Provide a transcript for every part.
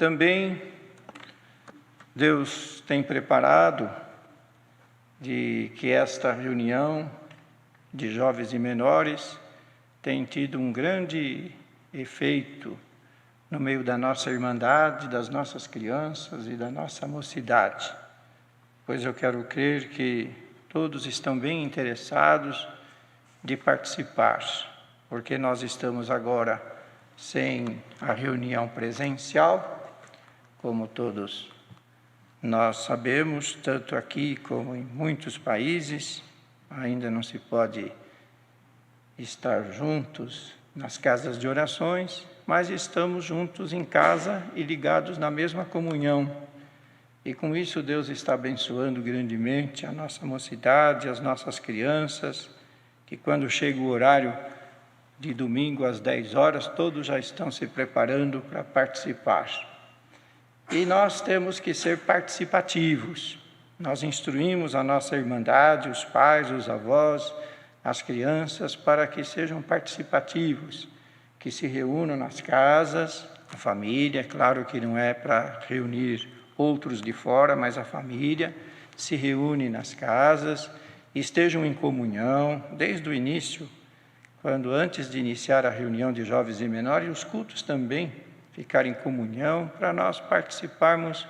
Também Deus tem preparado de que esta reunião de jovens e menores tem tido um grande efeito no meio da nossa irmandade, das nossas crianças e da nossa mocidade, pois eu quero crer que todos estão bem interessados de participar, porque nós estamos agora sem a reunião presencial, como todos nós sabemos, tanto aqui como em muitos países, ainda não se pode estar juntos nas casas de orações, mas estamos juntos em casa e ligados na mesma comunhão. E com isso Deus está abençoando grandemente a nossa mocidade, as nossas crianças, que quando chega o horário de domingo às 10 horas, todos já estão se preparando para participar. E nós temos que ser participativos. Nós instruímos a nossa irmandade, os pais, os avós, as crianças, para que sejam participativos, que se reúnam nas casas, a família, claro que não é para reunir outros de fora, mas a família se reúne nas casas, estejam em comunhão, desde o início, quando antes de iniciar a reunião de jovens e menores, os cultos também ficar em comunhão, para nós participarmos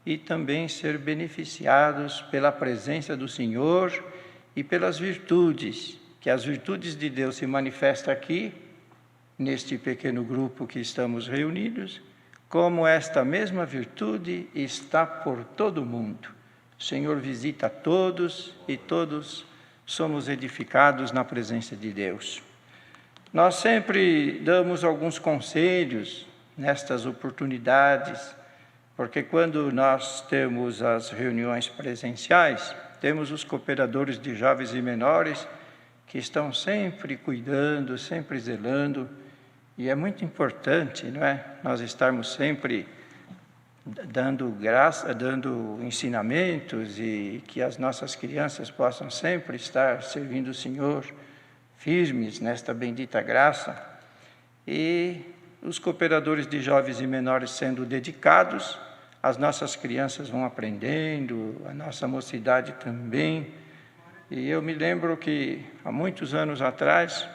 e também ser beneficiados pela presença do Senhor e pelas virtudes, que as virtudes de Deus se manifestam aqui, neste pequeno grupo que estamos reunidos, como esta mesma virtude está por todo o mundo. O Senhor visita todos e todos somos edificados na presença de Deus. Nós sempre damos alguns conselhos nestas oportunidades, porque quando nós temos as reuniões presenciais, temos os cooperadores de jovens e menores que estão sempre cuidando, sempre zelando, e é muito importante, não é? Nós estarmos sempre dando graça, dando ensinamentos e que as nossas crianças possam sempre estar servindo o Senhor firmes nesta bendita graça. E os cooperadores de jovens e menores sendo dedicados, as nossas crianças vão aprendendo, a nossa mocidade também. E eu me lembro que há muitos anos atrás,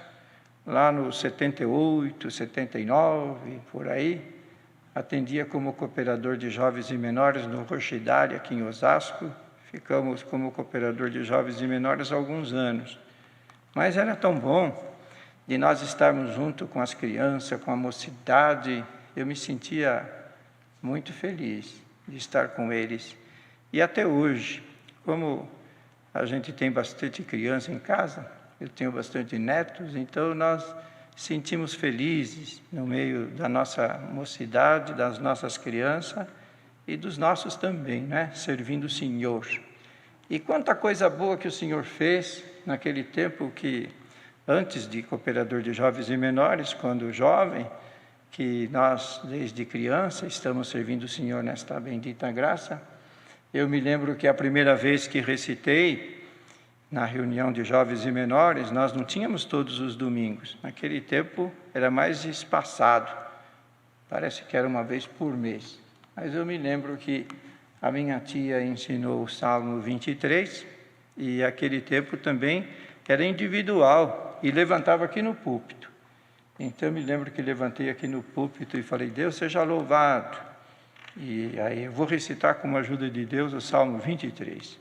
lá no 78, 79, por aí, atendia como cooperador de jovens e menores no Rochidale, aqui em Osasco. Ficamos como cooperador de jovens e menores há alguns anos. Mas era tão bom de nós estarmos junto com as crianças, com a mocidade. Eu me sentia muito feliz de estar com eles. E até hoje, como a gente tem bastante criança em casa, eu tenho bastante netos, então nós sentimos felizes no meio da nossa mocidade, das nossas crianças e dos nossos também, né? Servindo o Senhor. E quanta coisa boa que o Senhor fez naquele tempo que, antes de cooperador de jovens e menores, quando jovem, que nós, desde criança, estamos servindo o Senhor nesta bendita graça. Eu me lembro que a primeira vez que recitei, na reunião de jovens e menores, nós não tínhamos todos os domingos. Naquele tempo era mais espaçado, parece que era uma vez por mês. Mas eu me lembro que a minha tia ensinou o Salmo 23, e aquele tempo também era individual, e levantava aqui no púlpito. Então eu me lembro que levantei aqui no púlpito e falei: Deus seja louvado. E aí eu vou recitar com a ajuda de Deus o Salmo 23.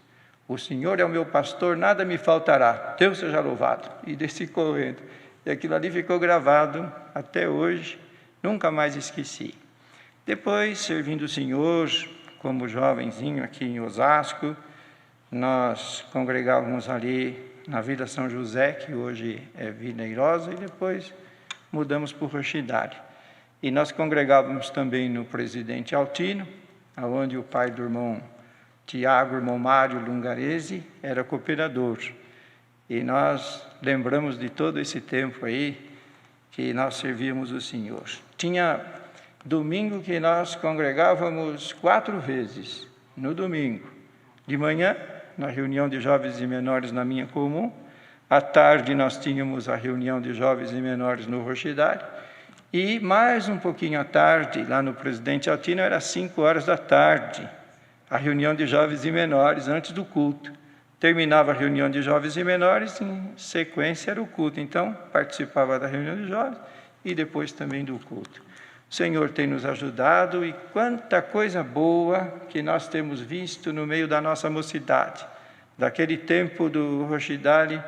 O Senhor é o meu pastor, nada me faltará, Deus seja louvado. E desci correndo. E aquilo ali ficou gravado até hoje, nunca mais esqueci. Depois, servindo o Senhor, como jovenzinho aqui em Osasco, nós congregávamos ali na Vila São José, que hoje é Vila Irosa, e depois mudamos para o Rochidale. E nós congregávamos também no Presidente Altino, onde o pai do irmão Tiago, irmão Mário Lungarese, era cooperador. E nós lembramos de todo esse tempo aí que nós servíamos o Senhor. Tinha domingo que nós congregávamos 4 vezes, no domingo. De manhã, na reunião de jovens e menores na minha comum. À tarde, nós tínhamos a reunião de jovens e menores no Rochidale. E mais um pouquinho à tarde, lá no Presidente Altino, era 5 horas da tarde, a reunião de jovens e menores, antes do culto. Terminava a reunião de jovens e menores, em sequência era o culto. Então, participava da reunião de jovens e depois também do culto. O Senhor tem nos ajudado e quanta coisa boa que nós temos visto no meio da nossa mocidade. Daquele tempo do Rochidale,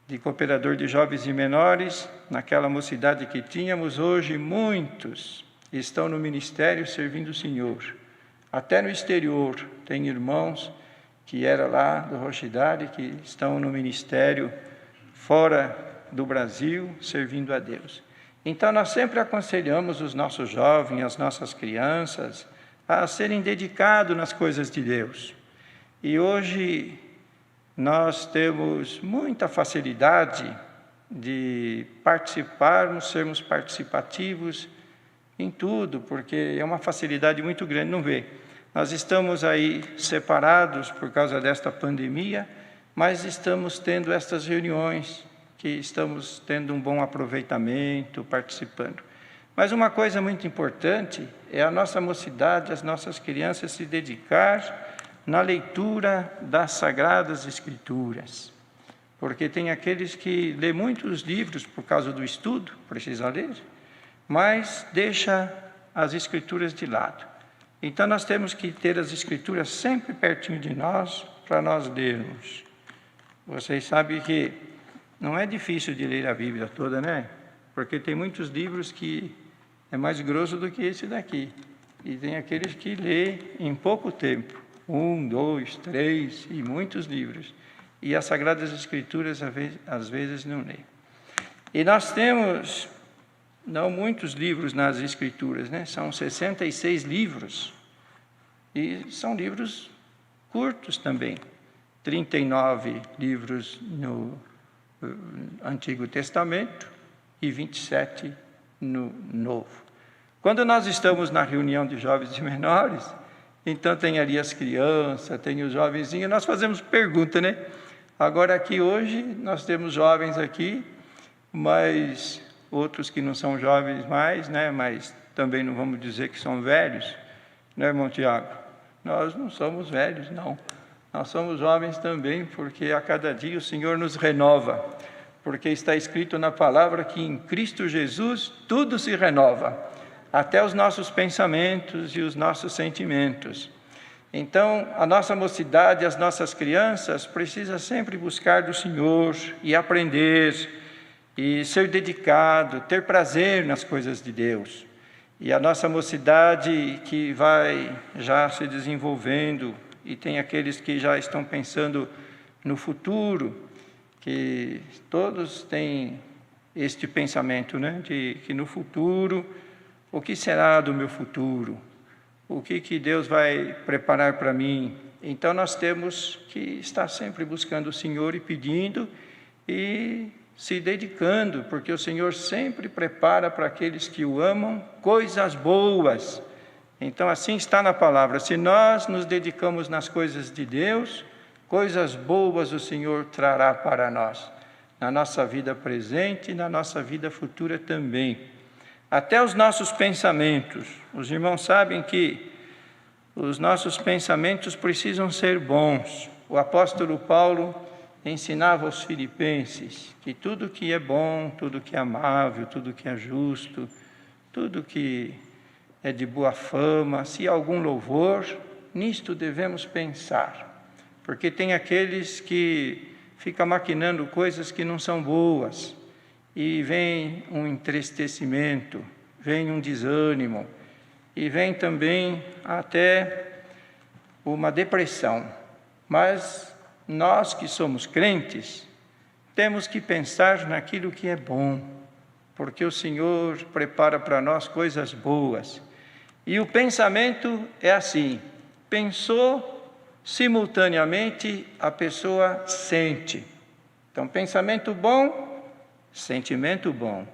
de cooperador de jovens e menores, naquela mocidade que tínhamos, hoje muitos estão no ministério servindo o Senhor. Até no exterior tem irmãos que eram lá do Rochidale, que estão no ministério fora do Brasil, servindo a Deus. Então, nós sempre aconselhamos os nossos jovens, as nossas crianças, a serem dedicados nas coisas de Deus. E hoje nós temos muita facilidade de participarmos, sermos participativos em tudo, porque é uma facilidade muito grande, não vê? Nós estamos aí separados por causa desta pandemia, mas estamos tendo estas reuniões, que estamos tendo um bom aproveitamento, participando. Mas uma coisa muito importante é a nossa mocidade, as nossas crianças se dedicar na leitura das Sagradas Escrituras. Porque tem aqueles que lê muitos livros por causa do estudo, precisa ler, mas deixa as Escrituras de lado. Então, nós temos que ter as Escrituras sempre pertinho de nós, para nós lermos. Vocês sabem que não é difícil de ler a Bíblia toda, né? Porque tem muitos livros que é mais grosso do que esse daqui. E tem aqueles que lê em pouco tempo. 1, 2, 3 e muitos livros. E as Sagradas Escrituras, às vezes, não lê. E nós temos não muitos livros nas Escrituras, né? São 66 livros. E são livros curtos também. 39 livros no Antigo Testamento e 27 no Novo. Quando nós estamos na reunião de jovens e menores, então tem ali as crianças, tem os jovenzinhos, nós fazemos pergunta, né? Agora aqui hoje nós temos jovens aqui, mas outros que não são jovens mais, né? Mas também não vamos dizer que são velhos, né, irmão Tiago? Nós não somos velhos, não. Nós somos jovens também, porque a cada dia o Senhor nos renova. Porque está escrito na palavra que em Cristo Jesus tudo se renova, até os nossos pensamentos e os nossos sentimentos. Então, a nossa mocidade, as nossas crianças, precisam sempre buscar do Senhor e aprender, e ser dedicado, ter prazer nas coisas de Deus. E a nossa mocidade que vai já se desenvolvendo, e tem aqueles que já estão pensando no futuro, que todos têm este pensamento, né? De que no futuro, o que será do meu futuro? O que Deus vai preparar para mim? Então nós temos que estar sempre buscando o Senhor e pedindo e se dedicando, porque o Senhor sempre prepara para aqueles que o amam coisas boas. Então assim está na palavra, se nós nos dedicamos nas coisas de Deus, coisas boas o Senhor trará para nós, na nossa vida presente e na nossa vida futura também. Até os nossos pensamentos, os irmãos sabem que os nossos pensamentos precisam ser bons. O apóstolo Paulo ensinava aos filipenses que tudo que é bom, tudo que é amável, tudo que é justo, tudo que é de boa fama, se há algum louvor, nisto devemos pensar. Porque tem aqueles que ficam maquinando coisas que não são boas, e vem um entristecimento, vem um desânimo, e vem também até uma depressão. Mas nós que somos crentes, temos que pensar naquilo que é bom, porque o Senhor prepara para nós coisas boas. E o pensamento é assim, pensou, simultaneamente a pessoa sente. Então, pensamento bom, sentimento bom.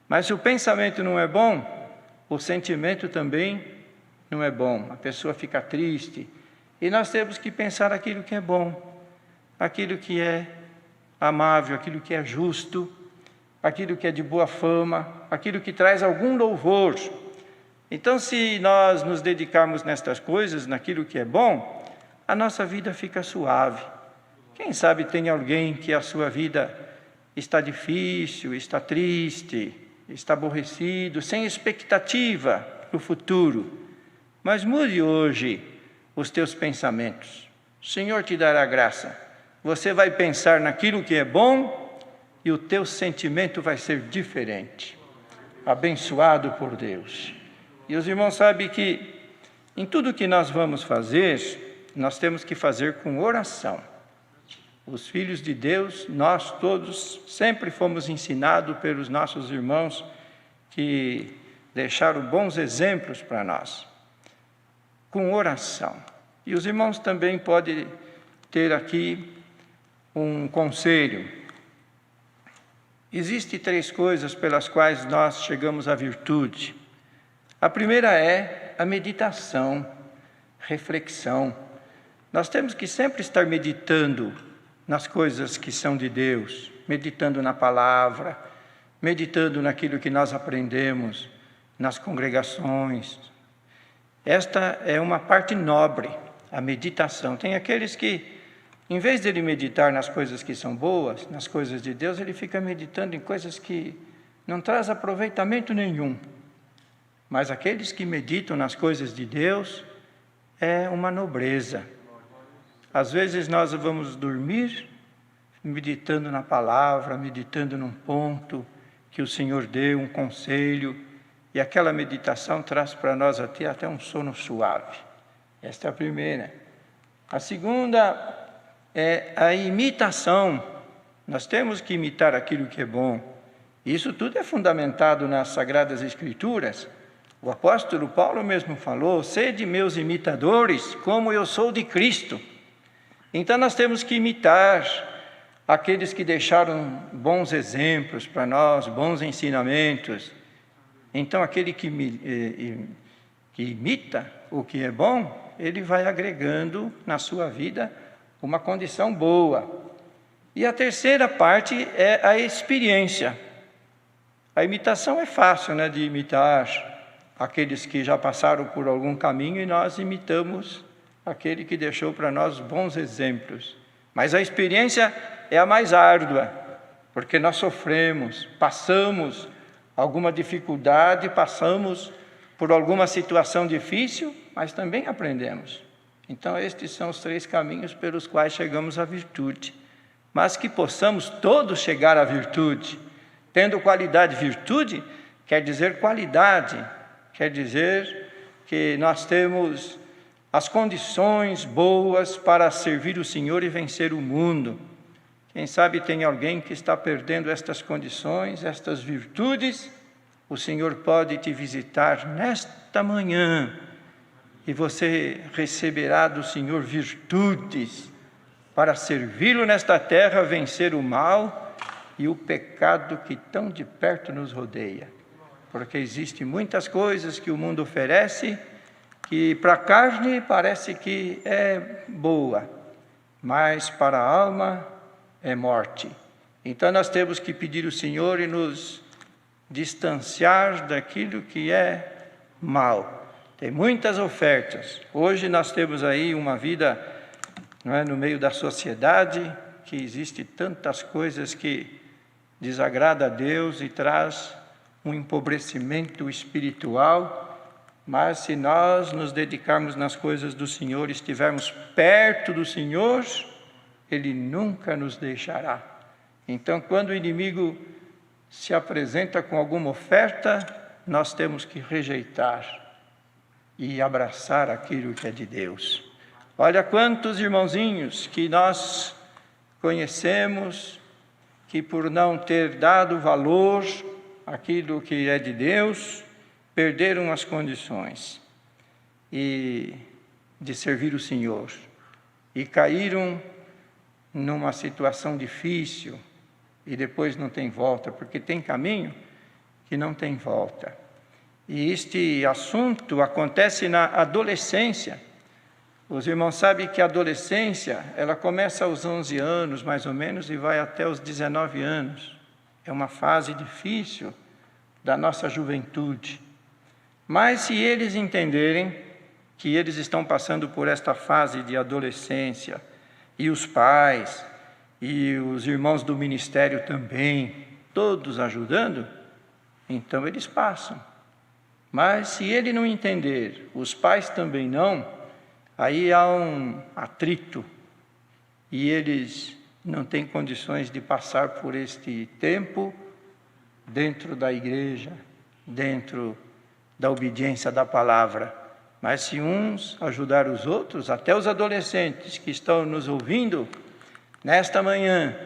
Mas se o pensamento não é bom, o sentimento também não é bom. A pessoa fica triste. E nós temos que pensar aquilo que é bom, aquilo que é amável, aquilo que é justo, aquilo que é de boa fama, aquilo que traz algum louvor. Então, se nós nos dedicarmos nestas coisas, naquilo que é bom, a nossa vida fica suave. Quem sabe tem alguém que a sua vida está difícil, está triste, está aborrecido, sem expectativa para o futuro. Mas mude hoje os teus pensamentos. O Senhor te dará graça. Você vai pensar naquilo que é bom e o teu sentimento vai ser diferente. Abençoado por Deus. E os irmãos sabem que em tudo que nós vamos fazer, nós temos que fazer com oração. Os filhos de Deus, nós todos, sempre fomos ensinados pelos nossos irmãos que deixaram bons exemplos para nós. Com oração. E os irmãos também podem ter aqui um conselho. Existem 3 coisas pelas quais nós chegamos à virtude. A primeira é a meditação, reflexão. Nós temos que sempre estar meditando nas coisas que são de Deus, meditando na palavra, meditando naquilo que nós aprendemos nas congregações. Esta é uma parte nobre, a meditação. Tem aqueles que, em vez de ele meditar nas coisas que são boas, nas coisas de Deus, ele fica meditando em coisas que não traz aproveitamento nenhum. Mas aqueles que meditam nas coisas de Deus, é uma nobreza. Às vezes nós vamos dormir meditando na palavra, meditando num ponto que o Senhor deu, um conselho, e aquela meditação traz para nós até um sono suave. Esta é a primeira. A segunda é a imitação. Nós temos que imitar aquilo que é bom. Isso tudo é fundamentado nas Sagradas Escrituras. O apóstolo Paulo mesmo falou: sede meus imitadores, como eu sou de Cristo. Então nós temos que imitar aqueles que deixaram bons exemplos para nós, bons ensinamentos. Então aquele que imita o que é bom, ele vai agregando na sua vida uma condição boa. E a terceira parte é a experiência. A imitação é fácil, né, de imitar aqueles que já passaram por algum caminho, e nós imitamos aquele que deixou para nós bons exemplos. Mas a experiência é a mais árdua, porque nós sofremos, passamos alguma dificuldade, passamos por alguma situação difícil, mas também aprendemos. Então, estes são os 3 caminhos pelos quais chegamos à virtude. Mas que possamos todos chegar à virtude. Tendo qualidade, virtude quer dizer qualidade, quer dizer que nós temos as condições boas para servir o Senhor e vencer o mundo. Quem sabe tem alguém que está perdendo estas condições, estas virtudes. O Senhor pode te visitar nesta manhã e você receberá do Senhor virtudes para servi-lo nesta terra, vencer o mal e o pecado que tão de perto nos rodeia. Porque existem muitas coisas que o mundo oferece que para a carne parece que é boa, mas para a alma é morte. Então nós temos que pedir ao Senhor e nos distanciar daquilo que é mal. Tem muitas ofertas. Hoje nós temos aí uma vida, não é, no meio da sociedade, que existe tantas coisas que desagrada a Deus e traz um empobrecimento espiritual. Mas se nós nos dedicarmos nas coisas do Senhor, estivermos perto do Senhor, Ele nunca nos deixará. Então, quando o inimigo se apresenta com alguma oferta, nós temos que rejeitar e abraçar aquilo que é de Deus. Olha quantos irmãozinhos que nós conhecemos, que por não ter dado valor àquilo que é de Deus, perderam as condições de servir o Senhor e caíram numa situação difícil e depois não tem volta, porque tem caminho que não tem volta. E este assunto acontece na adolescência. Os irmãos sabem que a adolescência, ela começa aos 11 anos, mais ou menos, e vai até os 19 anos. é uma fase difícil da nossa juventude. Mas se eles entenderem que eles estão passando por esta fase de adolescência, e os pais, e os irmãos do ministério também, todos ajudando, então eles passam. Mas se ele não entender, os pais também não, aí há um atrito, e eles não têm condições de passar por este tempo dentro da igreja, dentro da obediência da palavra. Mas se uns ajudar os outros, até os adolescentes que estão nos ouvindo nesta manhã,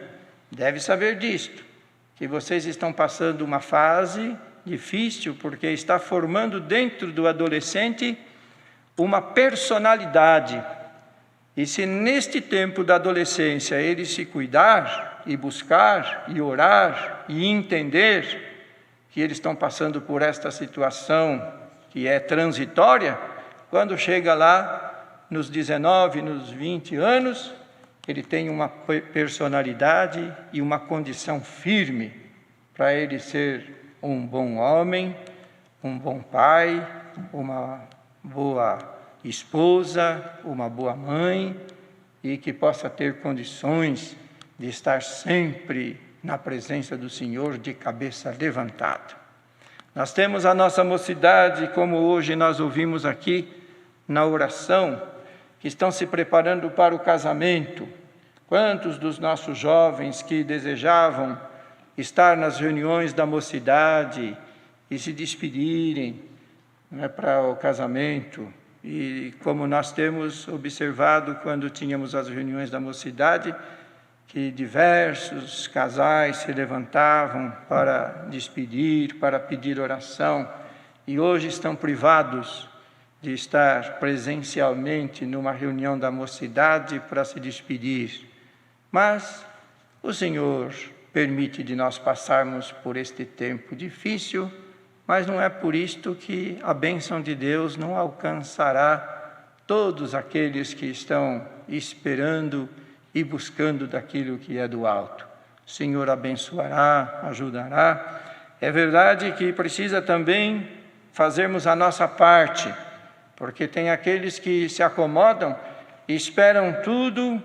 devem saber disto, que vocês estão passando uma fase difícil, porque está formando dentro do adolescente uma personalidade. E se neste tempo da adolescência ele se cuidar e buscar e orar e entender que eles estão passando por esta situação que é transitória, quando chega lá nos 19, nos 20 anos, ele tem uma personalidade e uma condição firme para ele ser um bom homem, um bom pai, uma boa esposa, uma boa mãe, e que possa ter condições de estar sempre na presença do Senhor de cabeça levantada. Nós temos a nossa mocidade, como hoje nós ouvimos aqui na oração, que estão se preparando para o casamento. Quantos dos nossos jovens que desejavam estar nas reuniões da mocidade e se despedirem, para o casamento? E como nós temos observado quando tínhamos as reuniões da mocidade, que diversos casais se levantavam para despedir, para pedir oração, e hoje estão privados de estar presencialmente numa reunião da mocidade para se despedir. Mas o Senhor permite de nós passarmos por este tempo difícil, mas não é por isto que a bênção de Deus não alcançará todos aqueles que estão esperando e buscando daquilo que é do alto. O Senhor abençoará, ajudará. É verdade que precisa também fazermos a nossa parte, porque tem aqueles que se acomodam e esperam tudo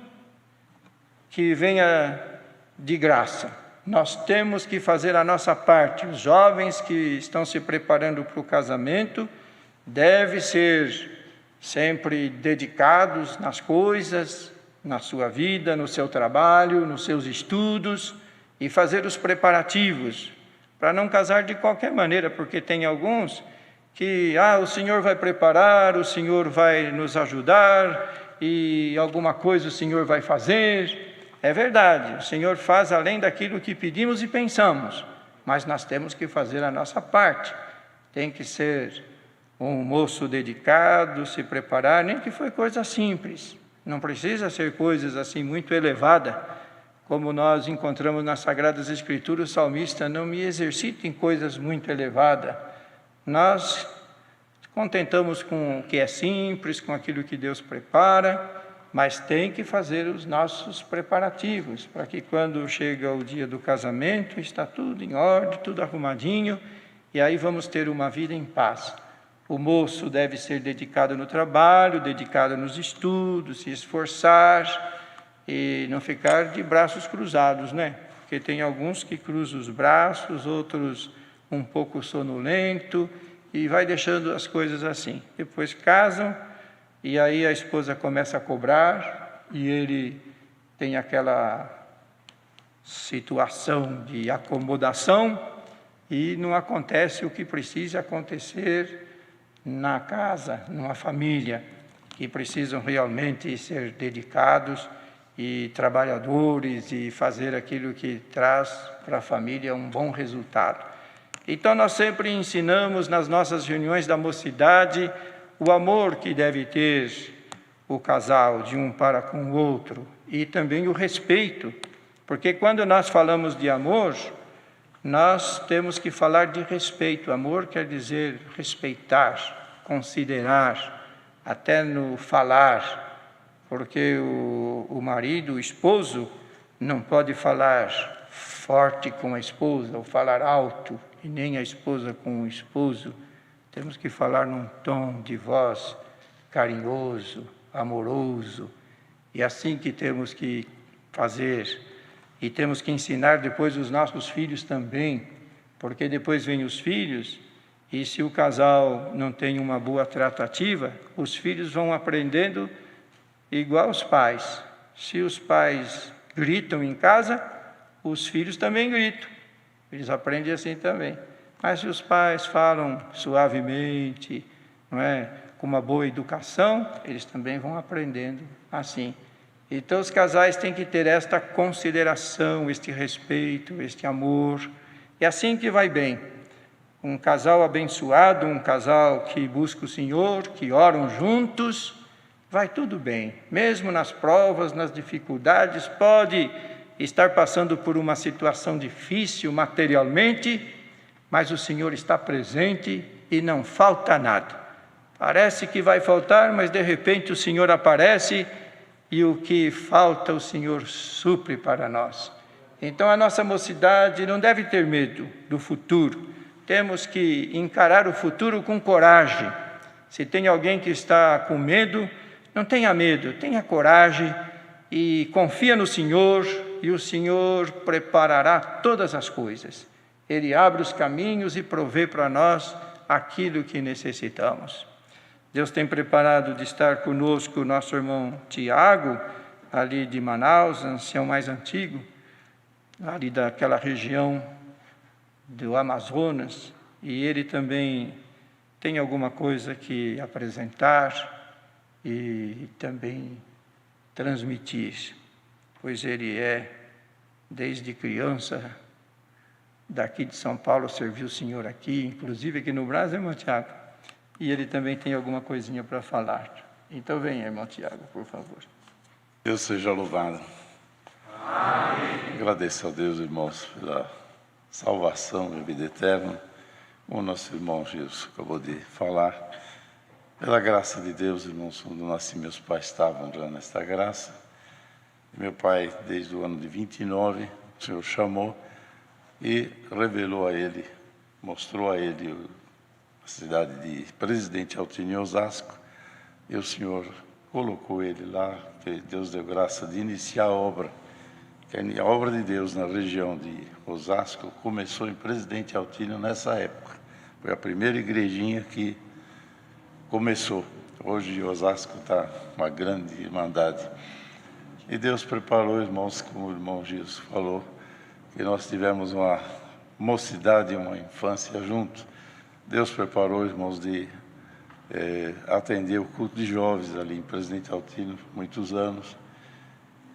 que venha de graça. Nós temos que fazer a nossa parte. Os jovens que estão se preparando para o casamento devem ser sempre dedicados nas coisas, na sua vida, no seu trabalho, nos seus estudos, e fazer os preparativos para não casar de qualquer maneira, porque tem alguns que o Senhor vai preparar, o Senhor vai nos ajudar e alguma coisa o Senhor vai fazer. É verdade, o Senhor faz além daquilo que pedimos e pensamos, mas nós temos que fazer a nossa parte. Tem que ser um moço dedicado, se preparar, nem que foi coisa simples. Não precisa ser coisas assim muito elevadas, como nós encontramos nas Sagradas Escrituras. O salmista: não me exercito em coisas muito elevadas. Nós contentamos com o que é simples, com aquilo que Deus prepara, mas tem que fazer os nossos preparativos, para que quando chega o dia do casamento, está tudo em ordem, tudo arrumadinho, e aí vamos ter uma vida em paz. O moço deve ser dedicado no trabalho, dedicado nos estudos, se esforçar e não ficar de braços cruzados, né? Porque tem alguns que cruzam os braços, outros um pouco sonolento, e vai deixando as coisas assim. Depois casam, e aí a esposa começa a cobrar, e ele tem aquela situação de acomodação, e não acontece o que precisa acontecer na casa, numa família, que precisam realmente ser dedicados e trabalhadores e fazer aquilo que traz para a família um bom resultado. Então nós sempre ensinamos nas nossas reuniões da mocidade o amor que deve ter o casal de um para com o outro e também o respeito, porque quando nós falamos de amor, nós temos que falar de respeito. Amor quer dizer respeitar, considerar, até no falar, porque o marido, o esposo, não pode falar forte com a esposa, ou falar alto, e nem a esposa com o esposo. Temos que falar num tom de voz carinhoso, amoroso, e assim que temos que fazer. E temos que ensinar depois os nossos filhos também, porque depois vêm os filhos, e se o casal não tem uma boa tratativa, os filhos vão aprendendo igual os pais. Se os pais gritam em casa, os filhos também gritam. Eles aprendem assim também. Mas se os pais falam suavemente, não é, com uma boa educação, eles também vão aprendendo assim. Então os casais têm que ter esta consideração, este respeito, este amor. É assim que vai bem. Um casal abençoado, um casal que busca o Senhor, que oram juntos, vai tudo bem. Mesmo nas provas, nas dificuldades, pode estar passando por uma situação difícil materialmente, mas o Senhor está presente e não falta nada. Parece que vai faltar, mas de repente o Senhor aparece e o que falta o Senhor supre para nós. Então a nossa mocidade não deve ter medo do futuro. Temos que encarar o futuro com coragem. Se tem alguém que está com medo, não tenha medo, tenha coragem e confia no Senhor, e o Senhor preparará todas as coisas. Ele abre os caminhos e provê para nós aquilo que necessitamos. Deus tem preparado de estar conosco o nosso irmão Tiago, ali de Manaus, ancião mais antigo, ali daquela região do Amazonas, e ele também tem alguma coisa que apresentar e também transmitir, pois ele é, desde criança, daqui de São Paulo, serviu o Senhor aqui, inclusive aqui no Brasil, irmão Tiago, e ele também tem alguma coisinha para falar. Então venha, irmão Tiago, por favor. Deus seja louvado. Amém. Agradeço a Deus, irmãos, pela salvação e vida eterna, como o nosso irmão Jesus acabou de falar. Pela graça de Deus, irmãos, quando nasci, meus pais estavam já nesta graça. Meu pai, desde o ano de 29, o Senhor chamou e revelou a ele, mostrou a ele a cidade de Presidente Altino em Osasco, e o Senhor colocou ele lá. Deus deu graça de iniciar a obra. A obra de Deus na região de Osasco começou em Presidente Altino nessa época. Foi a primeira igrejinha que começou. Hoje Osasco está uma grande irmandade. E Deus preparou, irmãos, como o irmão Jesus falou, que nós tivemos uma mocidade, uma infância juntos. Deus preparou, irmãos, de atender o culto de jovens ali em Presidente Altino, muitos anos.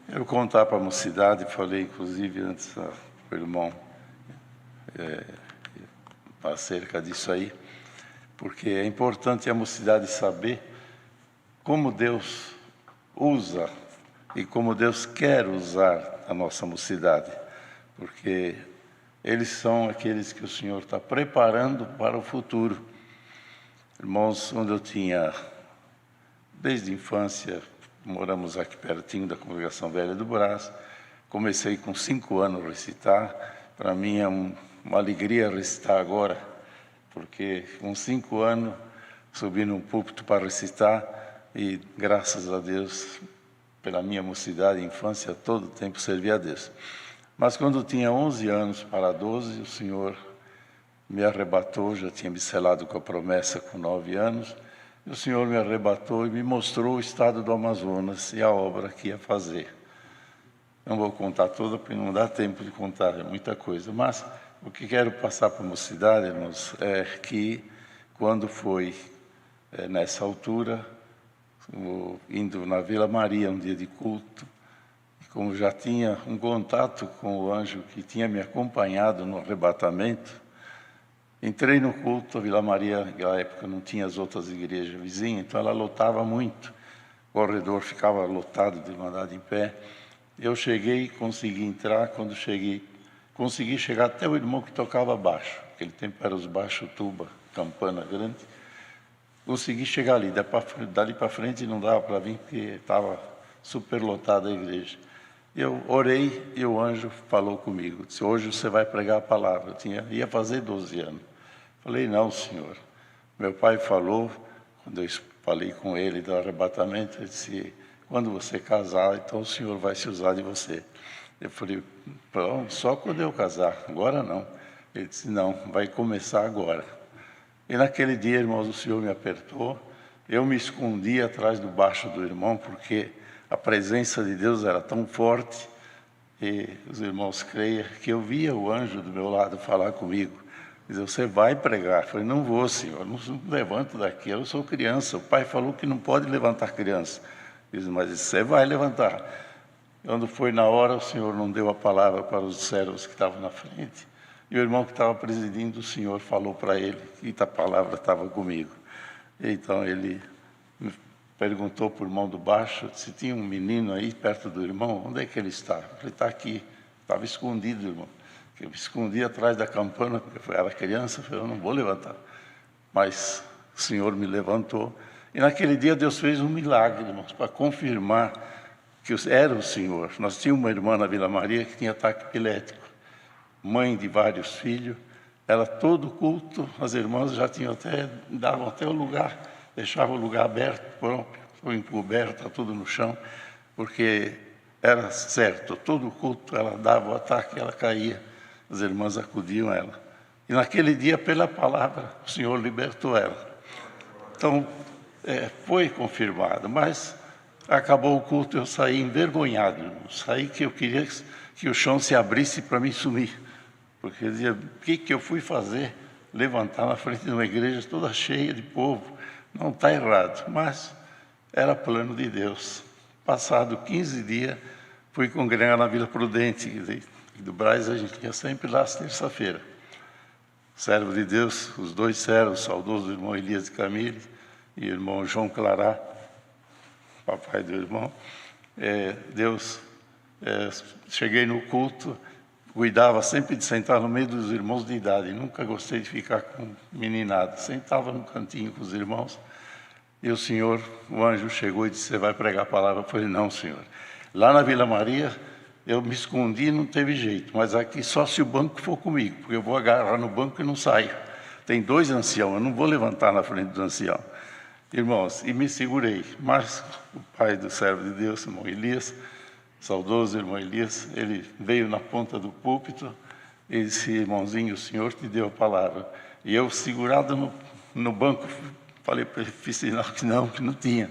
Eu contar para a mocidade, falei inclusive antes para o irmão acerca disso aí, porque é importante a mocidade saber como Deus usa e como Deus quer usar a nossa mocidade, porque eles são aqueles que o Senhor está preparando para o futuro. Irmãos, quando eu tinha, desde a infância, moramos aqui pertinho da Congregação Velha do Brás, comecei com 5 anos a recitar. Para mim é uma alegria recitar agora, porque com 5 anos subi num púlpito para recitar e, graças a Deus, pela minha mocidade e infância, todo o tempo servi a Deus. Mas quando tinha 11 anos para 12, o Senhor me arrebatou, já tinha me selado com a promessa com 9 anos, e o Senhor me arrebatou e me mostrou o estado do Amazonas e a obra que ia fazer. Não vou contar toda, porque não dá tempo de contar, é muita coisa, mas o que quero passar para a mocidade, irmãos, é que quando foi nessa altura, indo na Vila Maria, um dia de culto, como já tinha um contato com o anjo que tinha me acompanhado no arrebatamento, entrei no culto. A Vila Maria, naquela época, não tinha as outras igrejas vizinhas, então ela lotava muito. O corredor ficava lotado de irmandade em pé. Eu cheguei e consegui entrar. Quando cheguei, consegui chegar até o irmão que tocava baixo. Naquele tempo era os baixos tuba, campana grande. Consegui chegar ali. Dali para frente não dava para vir, porque estava super lotada a igreja. Eu orei e o anjo falou comigo, disse, hoje você vai pregar a palavra. Ia fazer 12 anos. Falei, não, senhor. Meu pai falou, quando eu falei com ele do arrebatamento, ele disse, quando você casar, então o senhor vai se usar de você. Eu falei, só quando eu casar, agora não. Ele disse, não, vai começar agora. E naquele dia, irmãos, o Senhor me apertou, eu me escondi atrás do baixo do irmão, porque a presença de Deus era tão forte, e os irmãos creiam que eu via o anjo do meu lado falar comigo. Dizer, você vai pregar. Eu falei, não vou, senhor, não levanto daqui, eu sou criança. O pai falou que não pode levantar criança. Ele disse, mas você vai levantar. Quando foi na hora, o senhor não deu a palavra para os servos que estavam na frente. E o irmão que estava presidindo, o senhor falou para ele que a palavra estava comigo. Então ele me perguntou para o irmão do baixo se tinha um menino aí perto do irmão, onde é que ele está? Eu falei, está aqui. Estava escondido, irmão. Eu me escondi atrás da campana, porque eu era criança, eu falei, eu não vou levantar. Mas o Senhor me levantou. E naquele dia Deus fez um milagre, irmãos, para confirmar que era o Senhor. Nós tínhamos uma irmã na Vila Maria que tinha ataque epilético, mãe de vários filhos. Ela, todo culto, as irmãs já tinham davam até o lugar, deixavam o lugar aberto, próprio, encoberto, tudo no chão, porque era certo, todo culto ela dava o ataque, ela caía. As irmãs acudiam a ela. E naquele dia, pela palavra, o Senhor libertou ela. Então, foi confirmado, mas acabou o culto, eu saí envergonhado. Saí que eu queria que o chão se abrisse para mim sumir. Porque eu dizia, o que eu fui fazer? Levantar na frente de uma igreja toda cheia de povo. Não está errado, mas era plano de Deus. Passado 15 dias, fui congregar na Vila Prudente, do Braz, a gente ia sempre lá, terça-feira. Servo de Deus, os dois servos, saudoso irmão Elias de Camille e o irmão João Clará, papai do irmão. Cheguei no culto, cuidava sempre de sentar no meio dos irmãos de idade, nunca gostei de ficar com meninada, sentava no cantinho com os irmãos. E o anjo chegou e disse, você vai pregar a palavra? Eu falei, não, senhor. Lá na Vila Maria, eu me escondi e não teve jeito, mas aqui só se o banco for comigo, porque eu vou agarrar no banco e não saio. Tem 2 anciãos, eu não vou levantar na frente dos anciãos. Irmãos, e me segurei, mas o pai do servo de Deus, irmão Elias, saudoso irmão Elias, ele veio na ponta do púlpito e disse, irmãozinho, o Senhor te deu a palavra. E eu, segurado no banco, falei para ele, fiz sinal que não tinha.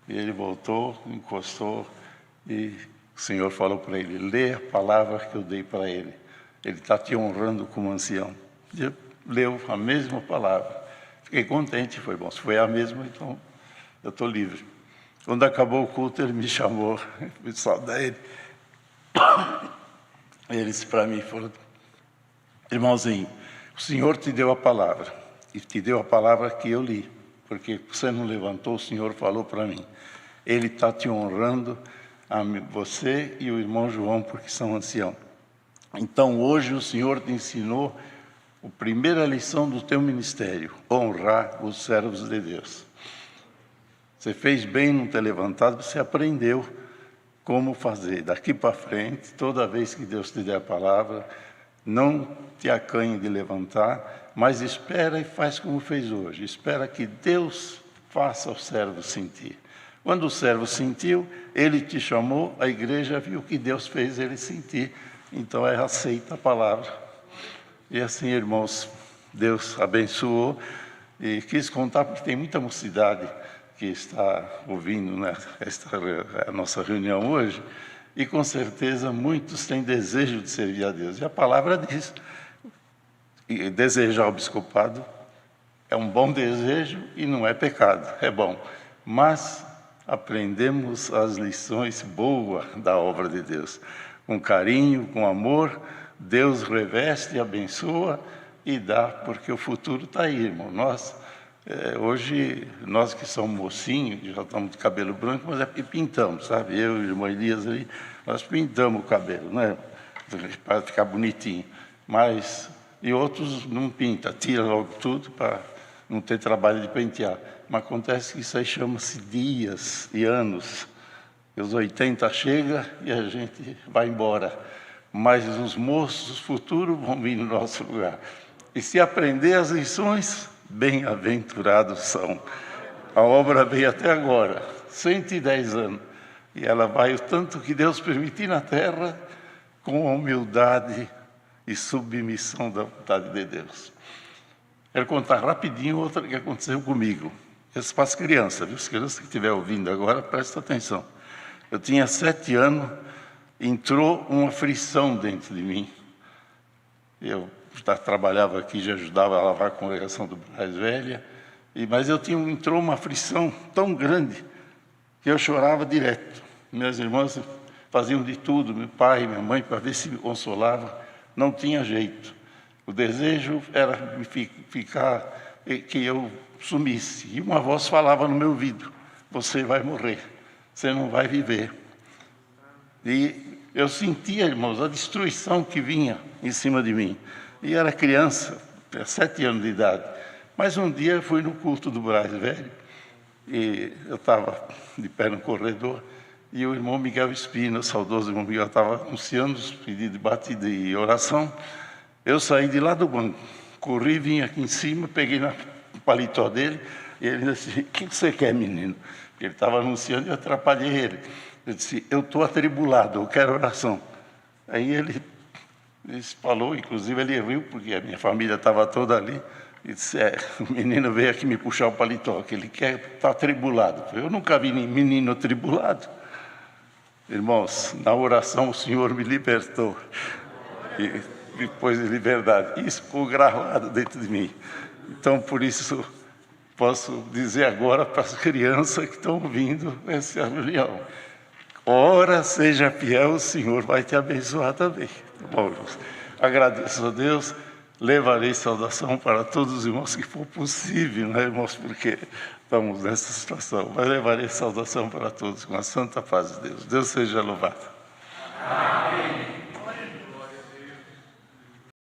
E ele voltou, encostou e o Senhor falou para ele, lê a palavra que eu dei para ele. Ele está te honrando como ancião. E leu a mesma palavra. Fiquei contente, foi bom. Se foi a mesma, então eu estou livre. Quando acabou o culto, ele me chamou, eu saudei ele. Ele disse para mim, falou, irmãozinho, o Senhor te deu a palavra, e te deu a palavra que eu li, porque você não levantou, o Senhor falou para mim. Ele está te honrando, você e o irmão João, porque são anciãos. Então, hoje o Senhor te ensinou a primeira lição do teu ministério, honrar os servos de Deus. Você fez bem não ter levantado, você aprendeu como fazer. Daqui para frente, toda vez que Deus te der a palavra, não te acanhe de levantar, mas espera e faz como fez hoje. Espera que Deus faça o servo sentir. Quando o servo sentiu, ele te chamou, a igreja viu que Deus fez ele sentir, então aceita a palavra. E assim, irmãos, Deus abençoou e quis contar, porque tem muita mocidade que está ouvindo, né, a nossa reunião hoje, e com certeza muitos têm desejo de servir a Deus. E a palavra diz, e desejar o bispado é um bom desejo e não é pecado, é bom. Mas aprendemos as lições boas da obra de Deus. Com carinho, com amor, Deus reveste, abençoa e dá, porque o futuro está aí, irmão. Hoje, nós que somos mocinhos, já estamos de cabelo branco, mas é porque pintamos, sabe? Eu e o irmão Elias ali, nós pintamos o cabelo, né? Para ficar bonitinho. E outros não pintam, tira logo tudo para não ter trabalho de pentear. Mas acontece que isso aí chama-se dias e anos. E os 80 chega e a gente vai embora. Mas os moços do futuro vão vir no nosso lugar. E se aprender as lições, bem-aventurados são. A obra veio até agora, 110 anos. E ela vai o tanto que Deus permitir na terra, com a humildade e submissão da vontade de Deus. Quero contar rapidinho outra que aconteceu comigo. Isso para as crianças, viu? As crianças que estiverem ouvindo agora, prestem atenção. Eu tinha 7 anos, entrou uma aflição dentro de mim. Eu já trabalhava aqui, já ajudava a lavar a congregação do Braz Velha, mas entrou uma aflição tão grande que eu chorava direto. Minhas irmãs faziam de tudo, meu pai e minha mãe, para ver se me consolavam. Não tinha jeito. O desejo era que eu sumisse. E uma voz falava no meu ouvido: você vai morrer, você não vai viver. E eu sentia, irmãos, a destruição que vinha em cima de mim. E era criança, 7 anos de idade. Mas um dia eu fui no culto do Braz Velho, e eu estava de pé no corredor, e o irmão Miguel Espina, o saudoso irmão Miguel, estava anunciando os pedidos de batida e oração. Eu saí de lá do banco, corri, vim aqui em cima, peguei no paletó dele, e ele disse: o que você quer, menino? Ele estava anunciando e eu atrapalhei ele. Eu disse: eu estou atribulado, eu quero oração. Aí ele falou, inclusive ele riu, porque a minha família estava toda ali, e disse: o menino veio aqui me puxar o paletó, que ele quer estar atribulado. Eu nunca vi menino atribulado. Irmãos, na oração o Senhor me libertou, e depois de liberdade. Isso ficou gravado dentro de mim. Então, por isso, posso dizer agora para as crianças que estão ouvindo essa reunião: ora, seja fiel, o Senhor vai te abençoar também. Bom, agradeço a Deus, levarei saudação para todos os irmãos que for possível, né, irmãos, porque estamos nessa situação, mas levarei saudação para todos com a santa paz de Deus. Deus seja louvado.